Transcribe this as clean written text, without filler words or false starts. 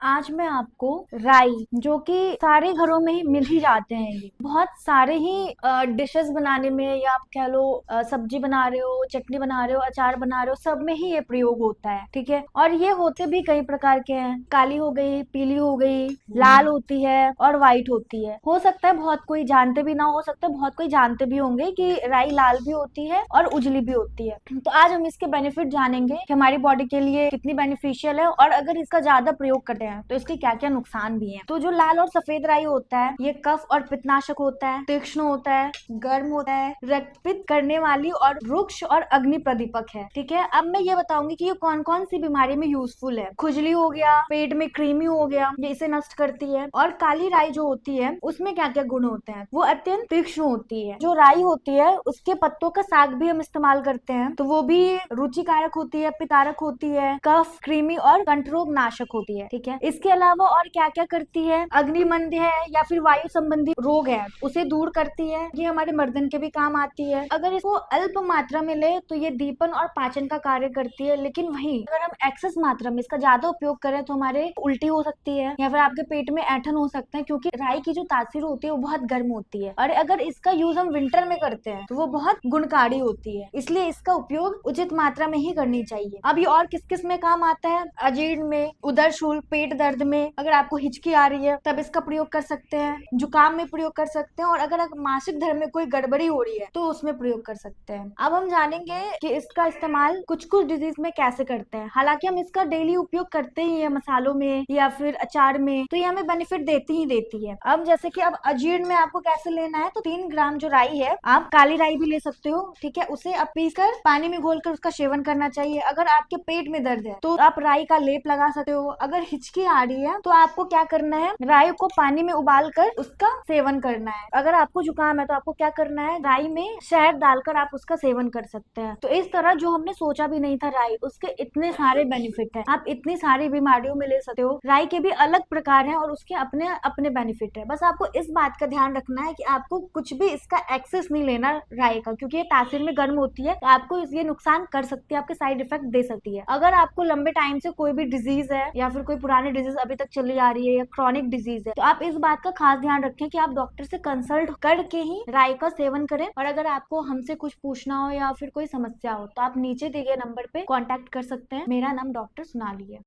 आज मैं आपको राई जो कि सारे घरों में ही मिल ही जाते हैं, ये बहुत सारे ही डिशेस बनाने में या आप कह लो सब्जी बना रहे हो, चटनी बना रहे हो, अचार बना रहे हो, सब में ही ये प्रयोग होता है। ठीक है। और ये होते भी कई प्रकार के हैं। काली हो गई, पीली हो गई, लाल होती है और व्हाइट होती है। हो सकता है बहुत कोई जानते भी ना हो सकता है बहुत कोई जानते भी होंगे कि राई लाल भी होती है और उजली भी होती है। तो आज हम इसके बेनिफिट जानेंगे कि हमारी बॉडी के लिए कितनी बेनिफिशियल है और अगर इसका ज्यादा प्रयोग करते हैं तो इसके क्या क्या नुकसान भी हैं। तो जो लाल और सफेद राई होता है ये कफ और पित्तनाशक होता है, तीक्ष्ण होता है, गर्म होता है, रक्तपित करने वाली और रुक्ष और अग्नि प्रदीपक है। ठीक है। अब मैं ये बताऊंगी कि ये कौन कौन सी बीमारी में यूजफुल है। खुजली हो गया, पेट में कृमि हो गया, ये इसे नष्ट करती है। और काली राई जो होती है उसमें क्या क्या गुण होते हैं, वो अत्यंत तीक्ष्ण होती है। जो राई होती है उसके पत्तों का साग भी हम इस्तेमाल करते हैं, तो वो भी रुचिकारक होती है, पितारक होती है, कफ, कृमि और कंठरोग नाशक होती है। ठीक है। इसके अलावा और क्या क्या करती है, अग्निमंद है या फिर वायु संबंधी रोग है उसे दूर करती है। ये हमारे मर्दन के भी काम आती है। अगर इसको अल्प मात्रा में ले तो ये दीपन और पाचन का कार्य करती है, लेकिन वही अगर हम एक्सेस मात्रा में इसका ज्यादा उपयोग करें तो हमारे उल्टी हो सकती है या फिर आपके पेट में ऐंठन हो सकता है, क्योंकि राई की जो तासीर होती है वो बहुत गर्म होती है। और अगर इसका यूज हम विंटर में करते हैं तो वो बहुत गुणकारी होती है, इसलिए इसका उपयोग उचित मात्रा में ही करनी चाहिए। अब ये और किस किस में काम आता है, अजीर्ण में, उदर शूल, पेट दर्द में, अगर आपको हिचकी आ रही है तब इसका प्रयोग कर सकते हैं, जुकाम में प्रयोग कर सकते हैं, और अगर मासिक धर्म में कोई गड़बड़ी हो रही है तो उसमें प्रयोग कर सकते हैं। अब हम जानेंगे कि इसका इस्तेमाल कुछ कुछ डिजीज में कैसे करते हैं। हालांकि हम इसका डेली उपयोग करते ही है मसालों में या फिर अचार में, तो ये हमें बेनिफिट देती ही देती है। अब जैसे कि अब अजीर्ण में आपको कैसे लेना है, तो 3 ग्राम जो राई है, आप काली राई भी ले सकते हो। ठीक है। उसे आप पीस कर पानी में घोलकर उसका सेवन करना चाहिए। अगर आपके पेट में दर्द है तो आप राई का लेप लगा सकते हो। अगर हिचकी आ रही है तो आपको क्या करना है, राई को पानी में उबाल कर उसका सेवन करना है। अगर आपको जुकाम है तो आपको क्या करना है, राई में शहद डालकर आप उसका सेवन कर सकते हैं। तो इस तरह जो हमने सोचा भी नहीं था, राई उसके इतने सारे बेनिफिट है, आप इतनी सारी बीमारियों में ले सकते हो। राई के भी अलग प्रकार है और उसके अपने अपने बेनिफिट है। बस आपको इस बात का ध्यान रखना है कि आपको कुछ भी इसका एक्सेस नहीं लेना राई का, क्योंकि ये तासीर में गर्म होती है तो आपको ये नुकसान कर सकती है, आपके साइड इफेक्ट दे सकती है। अगर आपको लंबे टाइम से कोई भी डिजीज है या फिर कोई पुरानी डिजीज अभी तक चली आ रही है या क्रॉनिक डिजीज है, तो आप इस बात का खास ध्यान रखें कि आप डॉक्टर से कंसल्ट करके ही राई का सेवन करें। और अगर आपको हमसे कुछ पूछना हो या फिर कोई समस्या हो तो आप नीचे दिए गए नंबर पे कांटेक्ट कर सकते हैं। मेरा नाम डॉक्टर सोनाली है।